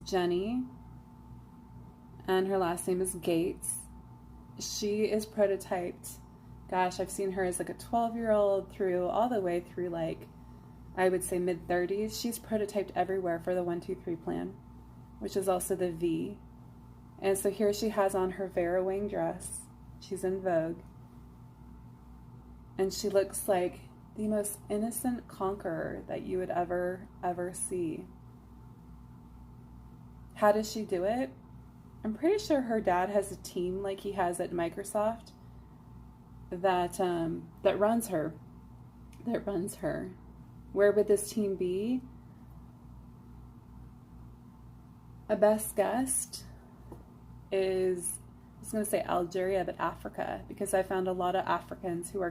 Jenny, and her last name is Gates. She is prototyped. Gosh, I've seen her as like a 12-year-old through all the way through like, I would say mid 30s. She's prototyped everywhere for the 1-2-3 plan, which is also the V. And so here she has on her Vera Wang dress. She's in Vogue. And she looks like the most innocent conqueror that you would ever see. How does she do it? I'm pretty sure her dad has a team like he has at Microsoft that that runs her. Where would this team be? A best guess is, I was going to say Algeria, but Africa, because I found a lot of Africans who are